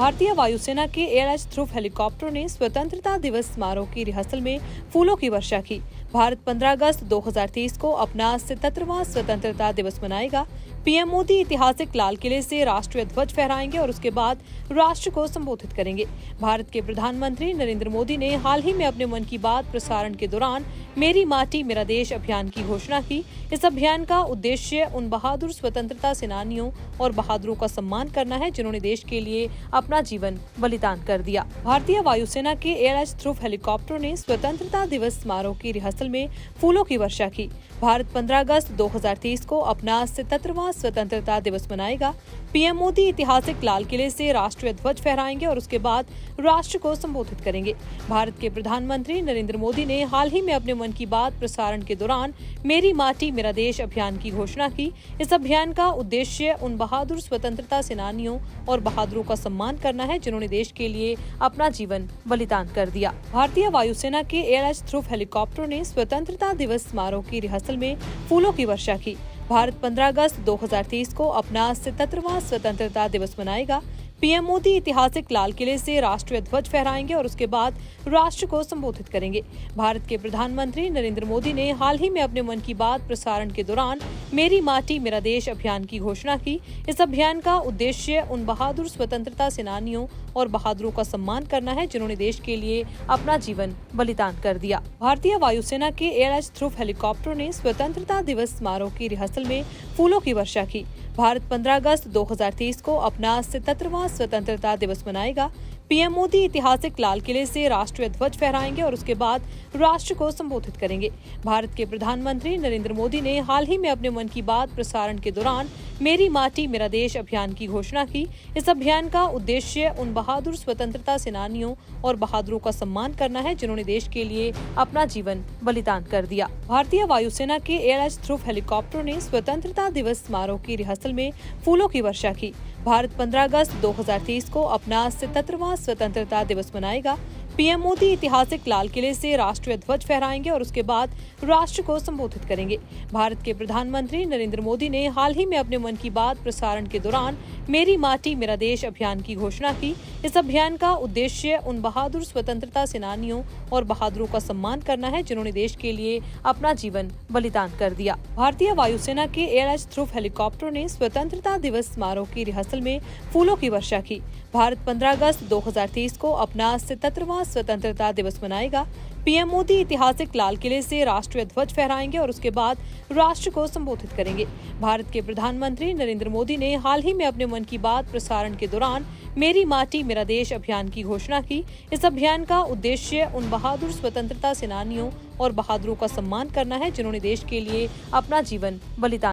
भारतीय वायुसेना के एयरएच ध्रुव हेलीकॉप्टरों ने स्वतंत्रता दिवस समारोह की रिहर्सल में फूलों की वर्षा की। भारत 15 अगस्त 2030 को अपना 77वां स्वतंत्रता दिवस मनाएगा। पीएम मोदी ऐतिहासिक लाल किले से राष्ट्रीय ध्वज फहराएंगे और उसके बाद राष्ट्र को संबोधित करेंगे। भारत के प्रधानमंत्री नरेंद्र मोदी ने हाल ही में अपने मन की बात प्रसारण के दौरान मेरी माटी मेरा देश अभियान की घोषणा की। इस अभियान का उद्देश्य उन बहादुर स्वतंत्रता सेनानियों और बहादुरों का सम्मान करना है जिन्होंने देश के लिए अपना जीवन बलिदान कर दिया। भारतीय वायुसेना के एयरएच ध्रुव हेलीकॉप्टरों ने स्वतंत्रता दिवस समारोह की रिहर्सल में फूलों की वर्षा की। भारत 15 अगस्त 2030 को अपना 77वां स्वतंत्रता दिवस मनाएगा। पीएम मोदी ऐतिहासिक लाल किले से राष्ट्रीय ध्वज फहराएंगे और उसके बाद राष्ट्र को संबोधित करेंगे। भारत के प्रधानमंत्री नरेंद्र मोदी ने हाल ही में अपने मन की बात प्रसारण के दौरान मेरी माटी मेरा देश अभियान की घोषणा की। इस अभियान का उद्देश्य उन बहादुर स्वतंत्रता सेनानियों और बहादुरों का सम्मान करना है जिन्होंने देश के लिए अपना जीवन बलिदान कर दिया। भारतीय वायुसेना के एयरएच ध्रुव हेलीकॉप्टरों ने स्वतंत्रता दिवस समारोह की रिहर्सल में फूलों की वर्षा की। भारत 15 अगस्त 2030 को अपना 77वां स्वतंत्रता दिवस मनाएगा। पीएम मोदी ऐतिहासिक लाल किले से राष्ट्रीय ध्वज फहराएंगे और उसके बाद राष्ट्र को संबोधित करेंगे। भारत के प्रधानमंत्री नरेंद्र मोदी ने हाल ही में अपने मन की बात प्रसारण के दौरान मेरी माटी मेरा देश अभियान की घोषणा की। इस अभियान का उद्देश्य उन बहादुर स्वतंत्रता सेनानियों और बहादुरों का सम्मान करना है जिन्होंने देश के लिए अपना जीवन बलिदान कर दिया। भारतीय वायुसेना के एयरएच ध्रुव हेलीकॉप्टरों ने स्वतंत्रता दिवस समारोह की रिहर्सल में फूलों की वर्षा की। भारत 15 अगस्त 2030 को अपना 77वां स्वतंत्रता दिवस मनाएगा। पीएम मोदी ऐतिहासिक लाल किले से राष्ट्रीय ध्वज फहराएंगे और उसके बाद राष्ट्र को संबोधित करेंगे। भारत के प्रधानमंत्री नरेंद्र मोदी ने हाल ही में अपने मन की बात प्रसारण के दौरान मेरी माटी मेरा देश अभियान की घोषणा की। इस अभियान का उद्देश्य उन बहादुर स्वतंत्रता सेनानियों और बहादुरों का सम्मान करना है जिन्होंने देश के लिए अपना जीवन बलिदान कर दिया। भारतीय वायुसेना के एयरएच ध्रुव हेलीकॉप्टरों ने स्वतंत्रता दिवस समारोह की रिहर्सल में फूलों की वर्षा की। भारत 15 अगस्त 2030 को अपना 77वां स्वतंत्रता दिवस मनाएगा। पीएम मोदी ऐतिहासिक लाल किले से राष्ट्रीय ध्वज फहराएंगे और उसके बाद राष्ट्र को संबोधित करेंगे। भारत के प्रधानमंत्री नरेंद्र मोदी ने हाल ही में अपने मन की बात प्रसारण के दौरान मेरी माटी मेरा देश अभियान की घोषणा की। इस अभियान का उद्देश्य उन बहादुर स्वतंत्रता सेनानियों और बहादुरों का सम्मान करना है जिन्होंने देश के लिए अपना जीवन बलिदान कर दिया। भारतीय वायुसेना के एयरएच ध्रुव हेलीकॉप्टरों ने स्वतंत्रता दिवस समारोह की रिहर्सल में फूलों की वर्षा की। भारत 15 अगस्त 2030 को अपना 77वां स्वतंत्रता दिवस मनाएगा। पीएम मोदी ऐतिहासिक लाल किले से राष्ट्रीय ध्वज फहराएंगे और उसके बाद राष्ट्र को संबोधित करेंगे। भारत के प्रधानमंत्री नरेंद्र मोदी ने हाल ही में अपने मन की बात प्रसारण के दौरान मेरी माटी मेरा देश अभियान की घोषणा की। इस अभियान का उद्देश्य उन बहादुर स्वतंत्रता सेनानियों और बहादुरों का सम्मान करना है जिन्होंने देश के लिए अपना जीवन बलिदान